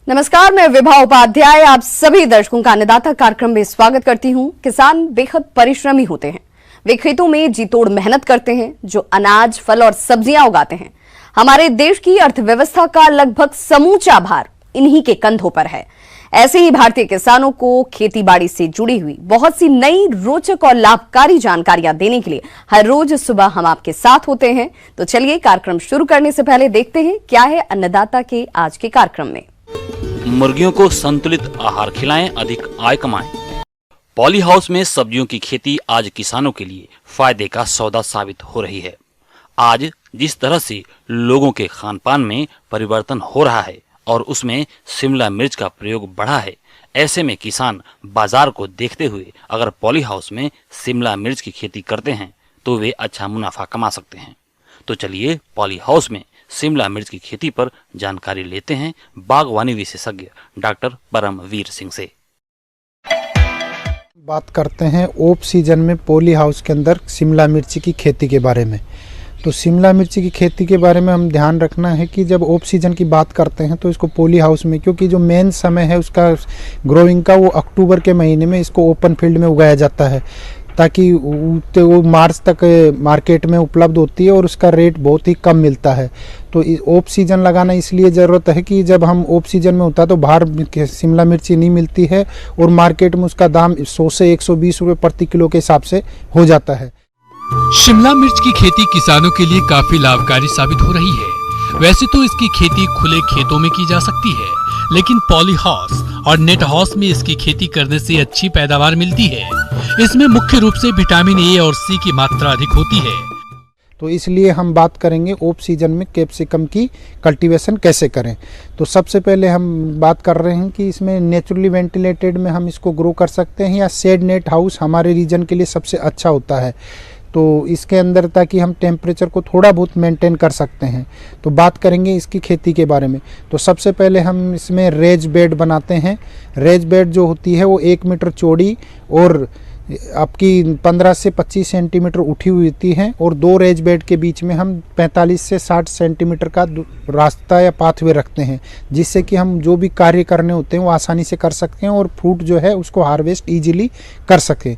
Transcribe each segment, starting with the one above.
नमस्कार, मैं विभा उपाध्याय आप सभी दर्शकों का अन्नदाता कार्यक्रम में स्वागत करती हूं। किसान बेहद परिश्रमी होते हैं। वे खेतों में जी तोड़ मेहनत करते हैं, जो अनाज, फल और सब्जियां उगाते हैं। हमारे देश की अर्थव्यवस्था का लगभग समूचा भार इन्हीं के कंधों पर है। ऐसे ही भारतीय किसानों को खेती बाड़ी से जुड़ी हुई बहुत सी नई, रोचक और लाभकारी जानकारियां देने के लिए हर रोज सुबह हम आपके साथ होते हैं। तो चलिए, कार्यक्रम शुरू करने से पहले देखते हैं क्या है अन्नदाता के आज के कार्यक्रम में। मुर्गियों को संतुलित आहार खिलाएं, अधिक आय कमाएं। पॉली हाउस में सब्जियों की खेती आज किसानों के लिए फायदे का सौदा साबित हो रही है। आज जिस तरह से लोगों के खान पान में परिवर्तन हो रहा है और उसमें शिमला मिर्च का प्रयोग बढ़ा है, ऐसे में किसान बाजार को देखते हुए अगर पॉली हाउस में शिमला मिर्च की खेती करते हैं तो वे अच्छा मुनाफा कमा सकते हैं। तो चलिए, पॉली हाउस में शिमला मिर्च की खेती पर जानकारी लेते हैं बागवानी विशेषज्ञ डॉक्टर परमवीर सिंह से। बात करते हैं ऑफ सीजन में पॉली हाउस के अंदर शिमला मिर्ची की खेती के बारे में। तो शिमला मिर्ची की खेती के बारे में हम ध्यान रखना है कि जब ऑफ सीजन की बात करते हैं तो इसको पॉली हाउस में, क्योंकि जो मेन समय है उसका ग्रोइंग का, वो अक्टूबर के महीने में इसको ओपन फील्ड में उगाया जाता है, ताकि वो मार्च तक मार्केट में उपलब्ध होती है और उसका रेट बहुत ही कम मिलता है। तो ऑफ सीजन लगाना इसलिए ज़रूरत है कि जब हम ऑफ सीजन में होता है तो बाहर शिमला मिर्ची नहीं मिलती है और मार्केट में उसका दाम 100 से 120 रुपये प्रति किलो के हिसाब से हो जाता है। शिमला मिर्च की खेती किसानों के लिए काफी लाभकारी साबित हो रही है। वैसे तो इसकी खेती खुले खेतों में की जा सकती है, लेकिन पॉली हाउस और नेट हाउस में इसकी खेती करने से अच्छी पैदावार मिलती है। इसमें मुख्य रूप से विटामिन ए और सी की मात्रा अधिक होती है। तो इसलिए हम बात करेंगे ऑफ सीजन में कैप्सिकम की कल्टीवेशन कैसे करें। तो सबसे पहले हम बात कर रहे हैं कि इसमें नेचुरली वेंटिलेटेड में हम इसको ग्रो कर सकते हैं या शेड नेट हाउस हमारे रीजन के लिए सबसे अच्छा होता है। तो इसके अंदर ताकि हम टेम्परेचर को थोड़ा बहुत मेंटेन कर सकते हैं। तो बात करेंगे इसकी खेती के बारे में। तो सबसे पहले हम इसमें रेज बेड बनाते हैं। रेज बेड जो होती है वो 1 मीटर चौड़ी और आपकी 15 से 25 सेंटीमीटर उठी हुई होती है और 2 रेज बेड के बीच में हम 45 से 60 सेंटीमीटर का रास्ता या पाथवे रखते हैं, जिससे कि हम जो भी कार्य करने होते हैं वो आसानी से कर सकते हैं और फ्रूट जो है उसको हार्वेस्ट ईजिली कर सकें।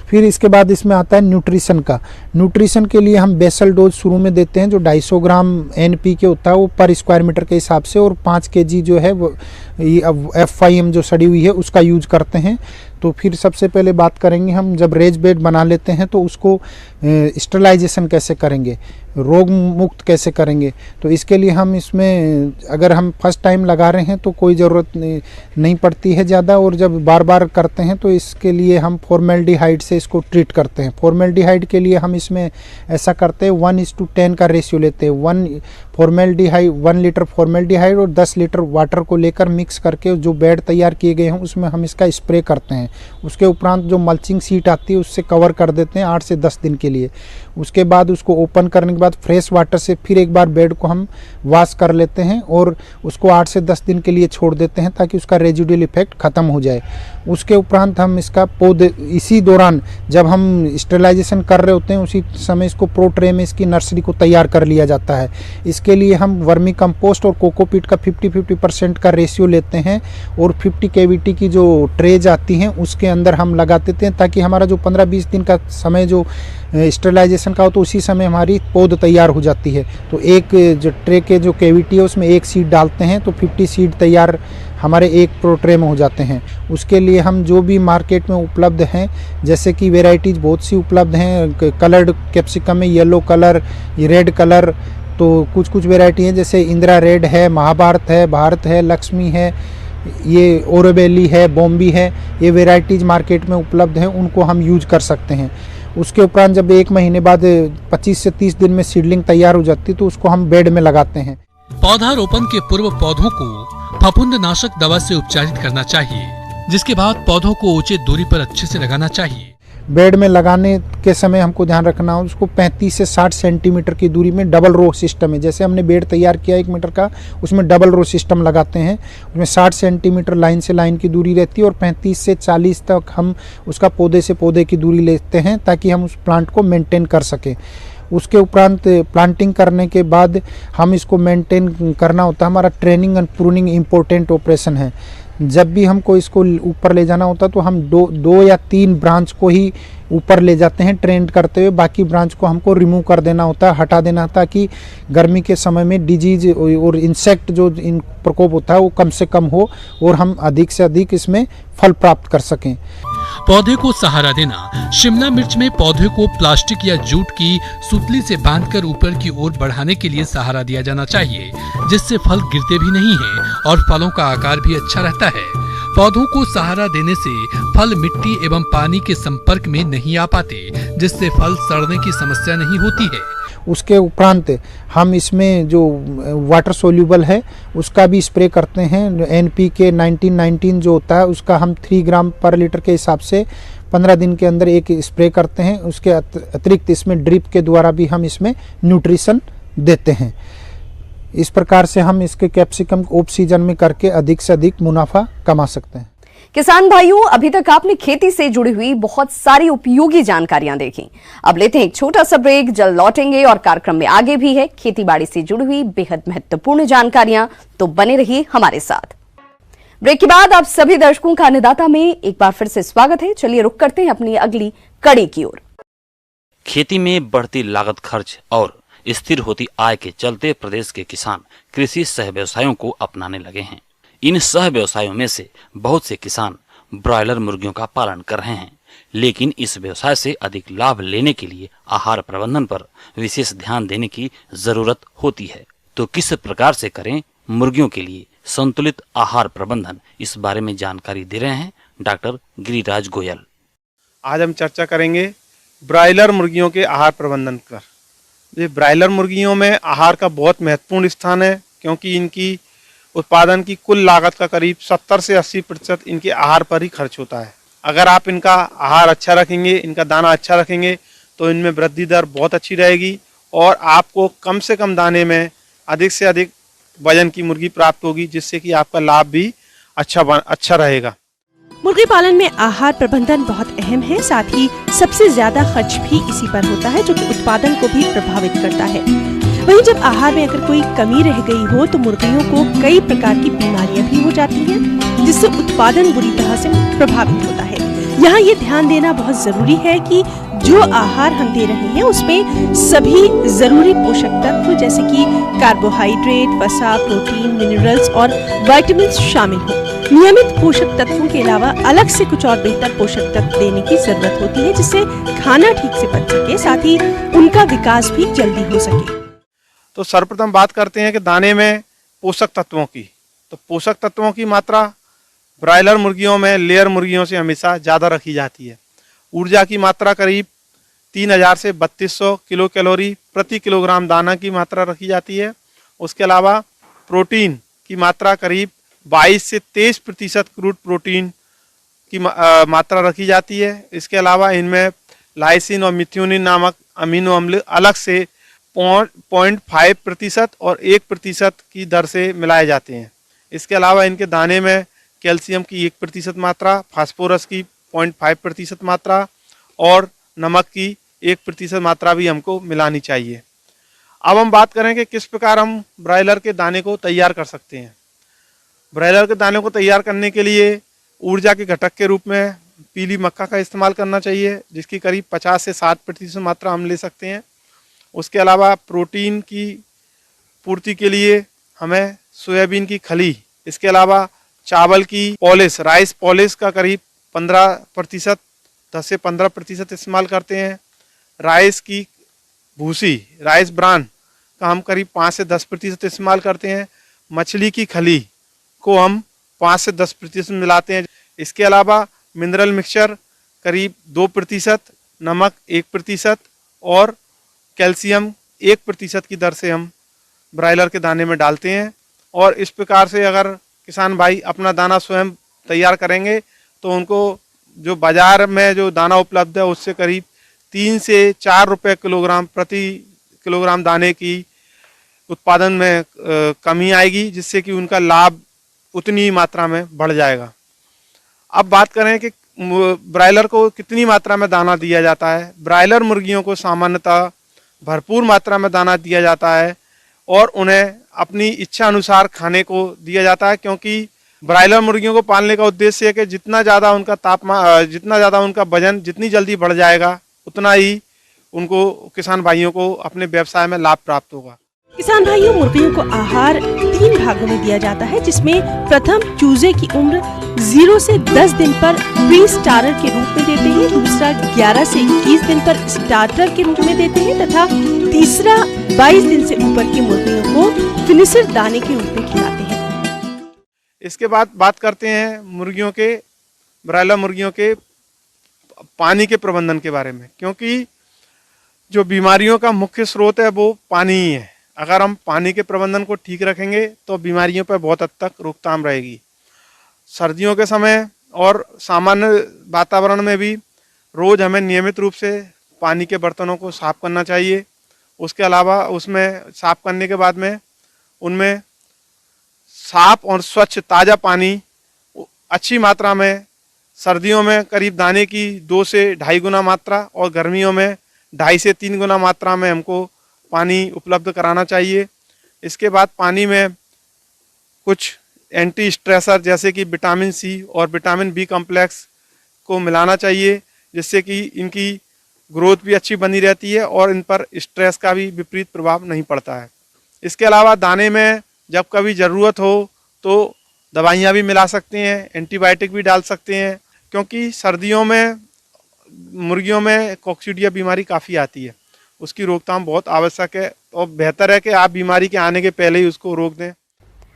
फिर इसके बाद इसमें आता है न्यूट्रिशन का। न्यूट्रिशन के लिए हम बेसल डोज शुरू में देते हैं, जो 250 ग्राम NPK होता है वो पर स्क्वायर मीटर के हिसाब से, और 5 kg जो है वो FIM जो सड़ी हुई है उसका यूज करते हैं। तो फिर सबसे पहले बात करेंगे हम, जब रेज बेड बना लेते हैं तो उसको स्टरलाइजेशन कैसे करेंगे, रोग मुक्त कैसे करेंगे। तो इसके लिए हम इसमें अगर हम फर्स्ट टाइम लगा रहे हैं तो कोई ज़रूरत नहीं पड़ती है ज़्यादा, और जब बार बार करते हैं तो इसके लिए हम फॉर्मेल्डिहाइड से इसको ट्रीट करते हैं। फॉर्मेल्डिहाइड के लिए हम इसमें ऐसा करते हैं 1:10 का रेशियो लेते हैं। 1 लीटर फॉर्मेल्डिहाइड और 10 लीटर वाटर को लेकर मिक्स करके जो बेड तैयार किए गए हैं उसमें हम इसका स्प्रे करते हैं। उसके उपरांत जो मल्चिंग शीट आती है उससे कवर कर देते हैं 8 से 10 दिन के लिए। उसके बाद उसको ओपन करने के बाद फ्रेश वाटर से फिर एक बार बेड को हम वॉश कर लेते हैं और उसको 8 से 10 दिन के लिए छोड़ देते हैं ताकि उसका रेजिडुअल इफेक्ट ख़त्म हो जाए। उसके उपरांत हम इसका पौधे, इसी दौरान जब हम स्टेरिलाइजेशन कर रहे होते हैं उसी समय इसको प्रो ट्रे में इसकी नर्सरी को तैयार कर लिया जाता है। इसके लिए हम वर्मी कंपोस्ट और कोकोपीट का 50-50% का रेशियो लेते हैं और 50 kVT की जो ट्रेज आती हैं उसके अंदर हम लगा देते हैं, ताकि हमारा जो 15-20 दिन का समय जो स्टेरिलाइजेशन का हो तो उसी समय हमारी पौध तैयार हो जाती है। तो एक जो ट्रे के जो केविटी है उसमें 1 सीड डालते हैं तो 50 सीड तैयार हमारे एक प्रो ट्रे में हो जाते हैं। उसके लिए हम जो भी मार्केट में उपलब्ध हैं, जैसे कि वेराइटीज़ बहुत सी उपलब्ध हैं, कलर्ड कैप्सिकम में येलो कलर, रेड कलर, तो कुछ वेराइटी हैं जैसे इंदिरा रेड है, महाभारत है, भारत है, लक्ष्मी है, ये ओरेबेली है, बॉम्बी है, ये वेराइटीज़ मार्केट में उपलब्ध हैं, उनको हम यूज कर सकते हैं। उसके उपरांत जब 1 महीने बाद 25 से 30 दिन में सीडलिंग तैयार हो जाती है तो उसको हम बेड में लगाते हैं। पौधारोपण के पूर्व पौधों को फफूंदनाशक दवा से उपचारित करना चाहिए, जिसके बाद पौधों को उचित दूरी पर अच्छे से लगाना चाहिए। बेड में लगाने के समय हमको ध्यान रखना हो उसको 35 से 60 सेंटीमीटर की दूरी में डबल रो सिस्टम है। जैसे हमने बेड तैयार किया 1 मीटर का, उसमें डबल रो सिस्टम लगाते हैं। उसमें 60 सेंटीमीटर लाइन से लाइन की दूरी रहती है और 35 से 40 तक हम उसका पौधे से पौधे की दूरी लेते हैं ताकि हम उस प्लांट को मेंटेन कर सकें। उसके उपरांत प्लांटिंग करने के बाद हम इसको मेंटेन करना होता है। हमारा training and pruning important operation है। जब भी हमको इसको ऊपर ले जाना होता है तो हम दो या तीन ब्रांच को ही ऊपर ले जाते हैं ट्रेन करते हुए, बाकी ब्रांच को हमको रिमूव कर देना होता है, हटा देना, ताकि गर्मी के समय में डिजीज और इंसेक्ट जो इन प्रकोप होता है वो कम से कम हो और हम अधिक से अधिक इसमें फल प्राप्त कर सकें। पौधे को सहारा देना। शिमला मिर्च में पौधे को प्लास्टिक या जूट की सुतली से बांधकर ऊपर की ओर बढ़ाने के लिए सहारा दिया जाना चाहिए, जिससे फल गिरते भी नहीं हैं और फलों का आकार भी अच्छा रहता है। पौधों को सहारा देने से फल मिट्टी एवं पानी के संपर्क में नहीं आ पाते, जिससे फल सड़ने की समस्या नहीं होती है। उसके उपरांत हम इसमें जो वाटर सोल्यूबल है उसका भी स्प्रे करते हैं। NPK 1919 जो होता है उसका हम 3 ग्राम पर लीटर के हिसाब से 15 दिन के अंदर एक स्प्रे करते हैं। उसके अतिरिक्त इसमें ड्रिप के द्वारा भी हम इसमें न्यूट्रिशन देते हैं। इस प्रकार से हम इसके कैप्सिकम ऑफ सीजन में करके अधिक से अधिक मुनाफा कमा सकते हैं। किसान भाइयों, अभी तक आपने खेती से जुड़ी हुई बहुत सारी उपयोगी जानकारियां देखी। अब लेते हैं एक छोटा सा ब्रेक, जल्द लौटेंगे और कार्यक्रम में आगे भी है खेती बाड़ी से जुड़ी हुई बेहद महत्वपूर्ण जानकारियां, तो बने रहिए हमारे साथ। ब्रेक के बाद आप सभी दर्शकों का अन्नदाता में एक बार फिर से स्वागत है। चलिए रुक करते हैं अपनी अगली कड़ी की ओर। खेती में बढ़ती लागत, खर्च और स्थिर होती आय के चलते प्रदेश के किसान कृषि सह व्यवसायों को अपनाने लगे हैं। इन सह व्यवसायों में से बहुत से किसान ब्रॉयलर मुर्गियों का पालन कर रहे हैं, लेकिन इस व्यवसाय से अधिक लाभ लेने के लिए आहार प्रबंधन पर विशेष ध्यान देने की जरूरत होती है। तो किस प्रकार से करें मुर्गियों के लिए संतुलित आहार प्रबंधन, इस बारे में जानकारी दे रहे हैं डॉक्टर गिरिराज गोयल। आज हम चर्चा करेंगे ब्रॉयलर मुर्गियों के आहार प्रबंधन पर। ये ब्रॉयलर मुर्गियों में आहार का बहुत महत्वपूर्ण स्थान है, क्योंकि इनकी उत्पादन की कुल लागत का करीब 70 से 80% इनके आहार पर ही खर्च होता है। अगर आप इनका आहार अच्छा रखेंगे, इनका दाना अच्छा रखेंगे, तो इनमें वृद्धि दर बहुत अच्छी रहेगी और आपको कम से कम दाने में अधिक से अधिक वजन की मुर्गी प्राप्त होगी, जिससे कि आपका लाभ भी अच्छा रहेगा। मुर्गी पालन में आहार प्रबंधन बहुत अहम है। साथ ही सबसे ज्यादा खर्च भी इसी पर होता है, जो कि उत्पादन को भी प्रभावित करता है। वहीं जब आहार में अगर कोई कमी रह गई हो तो मुर्गियों को कई प्रकार की बीमारियां भी हो जाती हैं, जिससे उत्पादन बुरी तरह से प्रभावित होता है। यहाँ ये ध्यान देना बहुत जरूरी है कि जो आहार हम दे रहे हैं उसमें सभी जरूरी पोषक तत्व जैसे कि कार्बोहाइड्रेट, वसा, प्रोटीन, मिनरल्स और विटामिन शामिल हो। नियमित पोषक तत्वों के अलावा अलग से कुछ और बेहतर पोषक तत्व देने की जरूरत होती है, जिससे खाना ठीक से पच सके, साथ ही उनका विकास भी जल्दी हो सके। तो सर्वप्रथम बात करते हैं कि दाने में पोषक तत्वों की। तो पोषक तत्वों की मात्रा ब्रॉयलर मुर्गियों में लेयर मुर्गियों से हमेशा ज़्यादा रखी जाती है। ऊर्जा की मात्रा करीब 3000 से 3200 किलो कैलोरी प्रति किलोग्राम दाना की मात्रा रखी जाती है। उसके अलावा प्रोटीन की मात्रा करीब 22 से 23% क्रूड प्रोटीन की मात्रा रखी जाती है। इसके अलावा इनमें लाइसिन और मिथ्योनिन नामक अमीनो अम्ल अलग से 0.5% और 1% की दर से मिलाए जाते हैं। इसके अलावा इनके दाने में कैल्शियम की 1% मात्रा, फास्फोरस की 0.5% मात्रा और नमक की 1% मात्रा भी हमको मिलानी चाहिए। अब हम बात करें कि किस प्रकार हम ब्रॉयलर के दाने को तैयार कर सकते हैं। ब्रॉयलर के दाने को तैयार करने के लिए ऊर्जा के घटक के रूप में पीली मक्का का इस्तेमाल करना चाहिए, जिसकी करीब 50 से 60% मात्रा हम ले सकते हैं। उसके अलावा प्रोटीन की पूर्ति के लिए हमें सोयाबीन की खली, इसके अलावा चावल की पॉलिश, राइस पॉलिश का करीब 10 से 15% इस्तेमाल करते हैं। राइस की भूसी, राइस ब्रान का हम करीब 5 से 10% इस्तेमाल करते हैं। मछली की खली को हम 5 से 10% मिलाते हैं। इसके अलावा मिनरल मिक्सचर करीब 2%, नमक 1% और कैल्शियम 1% की दर से हम ब्रॉयलर के दाने में डालते हैं। और इस प्रकार से अगर किसान भाई अपना दाना स्वयं तैयार करेंगे तो उनको जो बाजार में जो दाना उपलब्ध है उससे करीब 3 से 4 रुपए किलोग्राम प्रति किलोग्राम दाने की उत्पादन में कमी आएगी, जिससे कि उनका लाभ उतनी ही मात्रा में बढ़ जाएगा। अब बात करें कि ब्रॉयलर को कितनी मात्रा में दाना दिया जाता है। ब्रॉयलर मुर्गियों को सामान्यतः भरपूर मात्रा में दाना दिया जाता है और उन्हें अपनी इच्छा अनुसार खाने को दिया जाता है, क्योंकि ब्रायलर मुर्गियों को पालने का उद्देश्य है कि जितना ज़्यादा उनका तापमान, जितना ज़्यादा उनका वजन जितनी जल्दी बढ़ जाएगा उतना ही उनको, किसान भाइयों को अपने व्यवसाय में लाभ प्राप्त होगा। किसान भाइयों, मुर्गियों को आहार 3 भागों में दिया जाता है, जिसमें प्रथम चूजे की उम्र 0 से 10 दिन पर प्री स्टार्टर के रूप में देते हैं, दूसरा 11 से 21 दिन पर स्टार्टर के रूप में देते हैं तथा तीसरा 22 दिन से ऊपर की मुर्गियों को फिनिशर दाने के रूप में खिलाते हैं। इसके बाद बात करते हैं मुर्गियों के, ब्रायलर मुर्गियों के पानी के प्रबंधन के बारे में, क्योंकि जो बीमारियों का मुख्य स्रोत है वो पानी ही है। अगर हम पानी के प्रबंधन को ठीक रखेंगे तो बीमारियों पर बहुत हद तक रोकथाम रहेगी। सर्दियों के समय और सामान्य वातावरण में भी रोज़ हमें नियमित रूप से पानी के बर्तनों को साफ करना चाहिए। उसके अलावा उसमें साफ करने के बाद में उनमें साफ और स्वच्छ ताज़ा पानी अच्छी मात्रा में, सर्दियों में करीब दाने की 2 से 2.5 गुना मात्रा और गर्मियों में 2.5 से 3 गुना मात्रा में हमको पानी उपलब्ध कराना चाहिए। इसके बाद पानी में कुछ एंटी स्ट्रेसर जैसे कि विटामिन सी और विटामिन बी कॉम्प्लेक्स को मिलाना चाहिए, जिससे कि इनकी ग्रोथ भी अच्छी बनी रहती है और इन पर स्ट्रेस का भी विपरीत प्रभाव नहीं पड़ता है। इसके अलावा दाने में जब कभी ज़रूरत हो तो दवाइयाँ भी मिला सकते हैं, एंटीबायोटिक भी डाल सकते हैं, क्योंकि सर्दियों में मुर्गियों में कॉक्सीडिया बीमारी काफ़ी आती है। उसकी रोकथाम बहुत आवश्यक है और बेहतर है कि आप बीमारी के आने के पहले ही उसको रोक दें।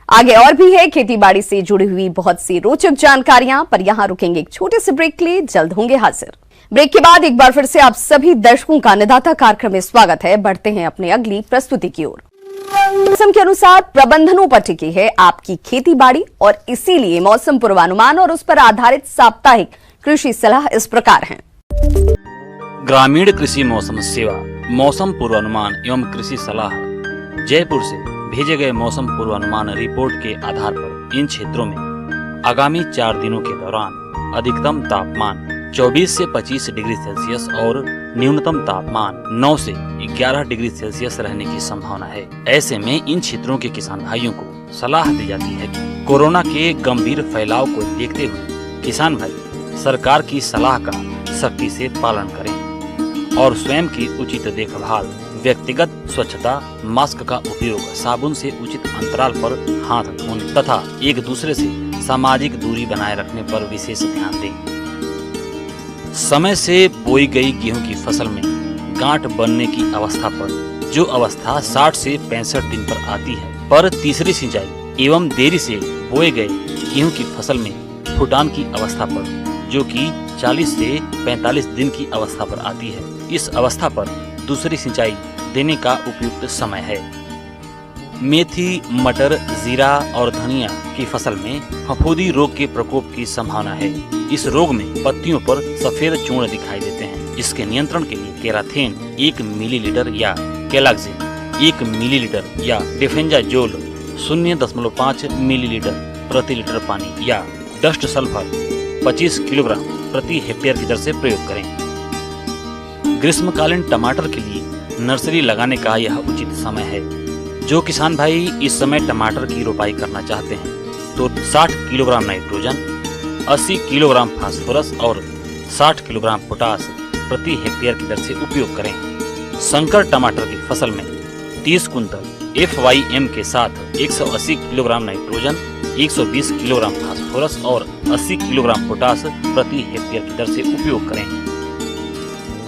आगे और भी है खेती बाड़ी से जुड़ी हुई बहुत सी रोचक जानकारियां, पर यहां रुकेंगे एक छोटे से ब्रेक के लिए, जल्द होंगे हाजिर। ब्रेक के बाद एक बार फिर से आप सभी दर्शकों का अन्नदाता कार्यक्रम में स्वागत है। बढ़ते हैं अपनी अगली प्रस्तुति की ओर। मौसम के अनुसार प्रबंधनों पर टिकी है आपकी खेती बाड़ी, और इसीलिए मौसम पूर्वानुमान और उस पर आधारित साप्ताहिक कृषि सलाह इस प्रकार है। ग्रामीण कृषि मौसम सेवा मौसम पूर्वानुमान एवं कृषि सलाह जयपुर से भेजे गए मौसम पूर्वानुमान रिपोर्ट के आधार पर इन क्षेत्रों में आगामी 4 दिनों के दौरान अधिकतम तापमान 24 से 25 डिग्री सेल्सियस और न्यूनतम तापमान 9 से 11 डिग्री सेल्सियस रहने की संभावना है। ऐसे में इन क्षेत्रों के किसान भाइयों को सलाह दी जाती है कि कोरोना के गंभीर फैलाव को देखते हुए किसान भाई सरकार की सलाह का सख्ती से पालन करें और स्वयं की उचित देखभाल, व्यक्तिगत स्वच्छता, मास्क का उपयोग, साबुन से उचित अंतराल पर हाथ धोने तथा एक दूसरे से सामाजिक दूरी बनाए रखने पर विशेष ध्यान दें। समय से बोई गई गेहूं की फसल में गांठ बनने की अवस्था पर, जो अवस्था 60 से 65 दिन पर आती है, पर तीसरी सिंचाई एवं देरी से बोए गए गेहूं की फसल में फुटान की अवस्था पर, जो कि 40 से 45 दिन की अवस्था पर आती है, इस अवस्था पर दूसरी सिंचाई देने का उपयुक्त समय है। मेथी, मटर, जीरा और धनिया की फसल में फफूंदी रोग के प्रकोप की संभावना है। इस रोग में पत्तियों पर सफेद चूर्ण दिखाई देते हैं। इसके नियंत्रण के लिए केराथेन 1 मिलीलीटर या केलाक्सिन 1 मिलीलीटर या डिफेंजाजोल 0.5 मिलीलीटर प्रति लीटर पानी या डस्ट सल्फर 25 किलोग्राम प्रति हेक्टेयर की दर से प्रयोग करें। ग्रीष्मकालीन टमाटर के लिए नर्सरी लगाने का यह उचित समय है। जो किसान भाई इस समय टमाटर की रोपाई करना चाहते हैं तो 60 किलोग्राम नाइट्रोजन, 80 किलोग्राम फास्फोरस और 60 किलोग्राम पोटास प्रति हेक्टेयर की दर से उपयोग करें। संकर टमाटर की फसल में 30 कुंतल FYM के साथ 180 किलोग्राम नाइट्रोजन, 120 किलोग्राम फास्फोरस और 80 किलोग्राम पोटास प्रति हेक्टेयर की दर से उपयोग करें।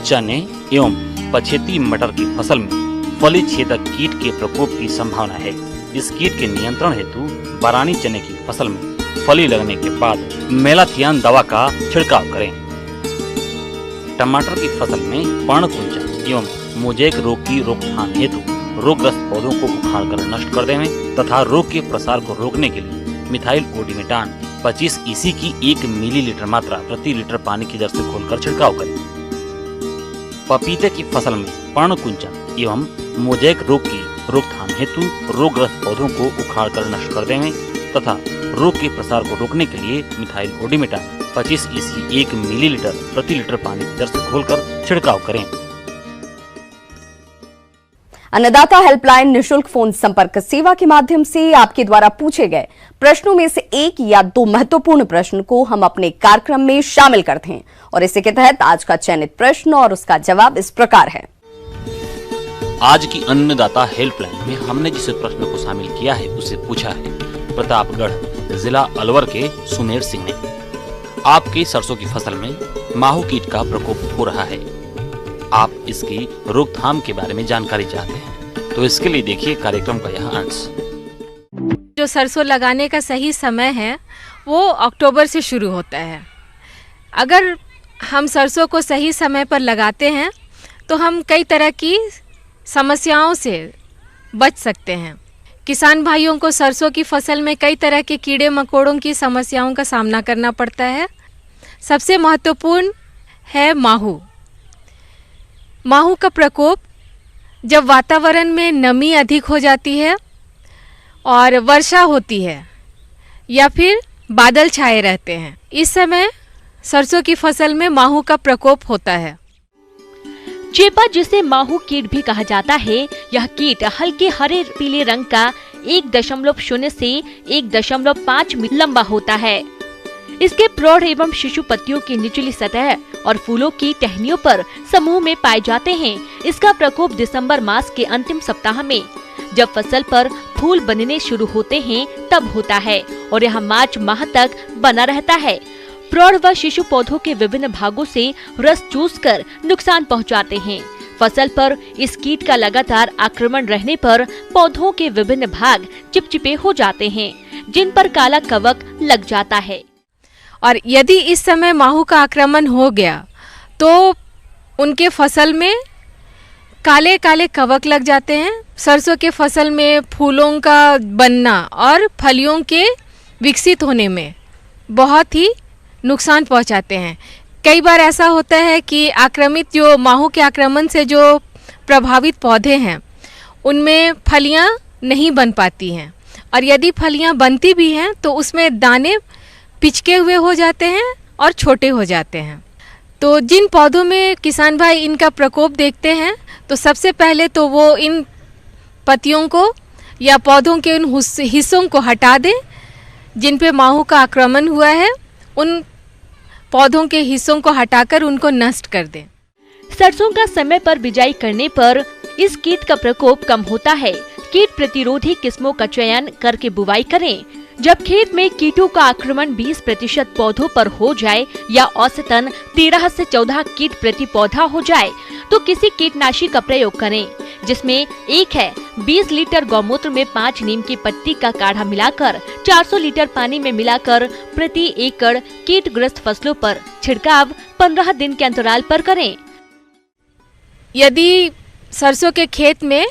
चने एवं पछेती मटर की फसल में फली छेदक कीट के प्रकोप की संभावना है। इस कीट के नियंत्रण हेतु बारानी चने की फसल में फली लगने के बाद मेलाथियान दवा का छिड़काव करें। टमाटर की फसल में पर्णकुंचन एवं मोज़ेक रोग की रोकथाम हेतु रोगग्रस्त पौधों को उखाड़कर नष्ट कर देवें तथा रोग के प्रसार को रोकने के लिए मिथाइल ओडिमेटान 25 EC की 1 मिलीलीटर मात्रा प्रति लीटर पानी की दर से घोलकर छिड़काव करें। पपीते की फसल में पर्णकुंचन एवं मोज़ेक रोग की रोकथाम हेतु रोगग्रस्त पौधों को उखाड़कर नष्ट कर देवें तथा रोग के प्रसार को रोकने के लिए मिथाइल ओडिमेटान 25 EC 1 मिलीलीटर प्रति लीटर पानी की दर से घोलकर छिड़काव करें। अन्नदाता हेल्पलाइन निशुल्क फोन संपर्क सेवा के माध्यम से आपके द्वारा पूछे गए प्रश्नों में से एक या दो महत्वपूर्ण प्रश्न को हम अपने कार्यक्रम में शामिल करते हैं और इसी के तहत आज का चयनित प्रश्न और उसका जवाब इस प्रकार है। आज की अन्नदाता हेल्पलाइन में हमने जिस प्रश्न को शामिल किया है उसे पूछा है प्रतापगढ़ जिला अलवर के सुमेर सिंह ने। आपकी सरसों की फसल में माहू कीट का प्रकोप हो रहा है, आप इसकी रोकथाम के बारे में जानकारी चाहते हैं, तो इसके लिए देखिए कार्यक्रम का यह अंश। जो सरसों लगाने का सही समय है वो अक्टूबर से शुरू होता है। अगर हम सरसों को सही समय पर लगाते हैं तो हम कई तरह की समस्याओं से बच सकते हैं। किसान भाइयों को सरसों की फसल में कई तरह के कीड़े मकोड़ों की समस्याओं का सामना करना पड़ता है। सबसे महत्वपूर्ण है माहू। माहू का प्रकोप जब वातावरण में नमी अधिक हो जाती है और वर्षा होती है या फिर बादल छाए रहते हैं, इस समय सरसों की फसल में माहू का प्रकोप होता है। चेपा, जिसे माहू कीट भी कहा जाता है, यह कीट हल्के हरे पीले रंग का 1.0 से 1.5 मीटर लंबा होता है। इसके प्रौढ़ एवं शिशु पत्तियों की निचली सतह और फूलों की टहनियों पर समूह में पाए जाते हैं। इसका प्रकोप दिसंबर मास के अंतिम सप्ताह में, जब फसल पर फूल बनने शुरू होते हैं, तब होता है और यह मार्च माह तक बना रहता है। प्रौढ़ व शिशु पौधों के विभिन्न भागों से रस चूसकर नुकसान पहुंचाते हैं। फसल पर इस कीट का लगातार आक्रमण रहने पर पौधों के विभिन्न भाग चिपचिपे हो जाते हैं, जिन पर काला कवक लग जाता है। और यदि इस समय माहू का आक्रमण हो गया तो उनके फसल में काले काले कवक लग जाते हैं। सरसों के फसल में फूलों का बनना और फलियों के विकसित होने में बहुत ही नुकसान पहुंचाते हैं। कई बार ऐसा होता है कि आक्रामित जो माहू के आक्रमण से जो प्रभावित पौधे हैं उनमें फलियां नहीं बन पाती हैं, और यदि फलियां बनती भी हैं तो उसमें दाने पिचके हुए हो जाते हैं और छोटे हो जाते हैं। तो जिन पौधों में किसान भाई इनका प्रकोप देखते हैं तो सबसे पहले तो वो इन पत्तियों को या पौधों के उन हिस्सों को हटा दें जिन पे माहू का आक्रमण हुआ है। उन पौधों के हिस्सों को हटाकर उनको नष्ट कर दें। सरसों का समय पर बिजाई करने पर इस कीट का प्रकोप कम होता है। कीट प्रतिरोधी किस्मों का चयन करके बुवाई करें। जब खेत में कीटों का आक्रमण 20% पौधों पर हो जाए या औसतन 13 से 14 कीट प्रति पौधा हो जाए तो किसी कीटनाशी का प्रयोग करें, जिसमें एक है 20 लीटर गौमूत्र में 5 नीम की पत्ती का काढ़ा मिलाकर 400 लीटर पानी में मिलाकर प्रति एकड़ कीटग्रस्त फसलों पर छिड़काव 15 दिन के अंतराल पर करें। यदि सरसों के खेत में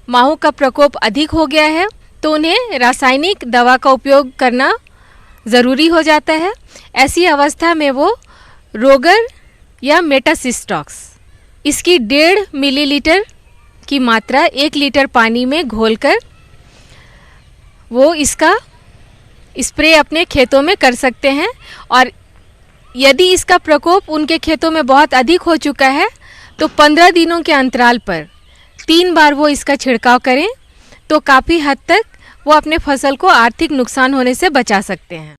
माहू का प्रकोप अधिक हो गया है तो उन्हें रासायनिक दवा का उपयोग करना ज़रूरी हो जाता है। ऐसी अवस्था में वो रोगर या मेटासिस्टॉक्स, इसकी 1.5 मिलीलीटर की मात्रा 1 लीटर पानी में घोलकर वो इसका स्प्रे अपने खेतों में कर सकते हैं। और यदि इसका प्रकोप उनके खेतों में बहुत अधिक हो चुका है तो 15 दिनों के अंतराल पर 3 बार वो इसका छिड़काव करें तो काफ़ी हद तक वो अपने फसल को आर्थिक नुकसान होने से बचा सकते हैं।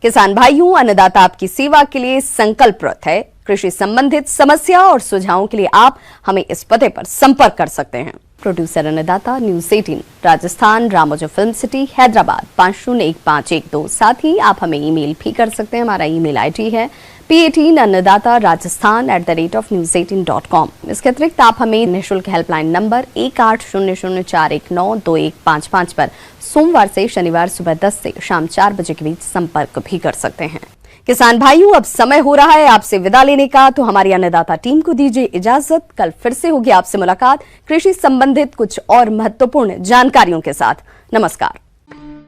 किसान भाइयों, अन्नदाता आपकी सेवा के लिए संकल्परत है। कृषि संबंधित समस्या और सुझावों के लिए आप हमें इस पते पर संपर्क कर सकते हैं। प्रोड्यूसर अन्नदाता, news 18 Rajasthan, Ramoji film city, Hyderabad 501512। साथ ही आप हमें ईमेल भी कर सकते हैं। हमारा ईमेल आईडी है p18annadatarajasthan@news18.com। इसके अतिरिक्त आप हमें निःशुल्क हेल्पलाइन नंबर 1800419125 पर सोमवार से शनिवार सुबह 10 से शाम 4 बजे के बीच संपर्क भी कर सकते हैं। किसान भाइयों, अब समय हो रहा है आपसे विदा लेने का, तो हमारी अन्नदाता टीम को दीजिए इजाजत। कल फिर से होगी आपसे मुलाकात कृषि संबंधित कुछ और महत्वपूर्ण जानकारियों के साथ। नमस्कार।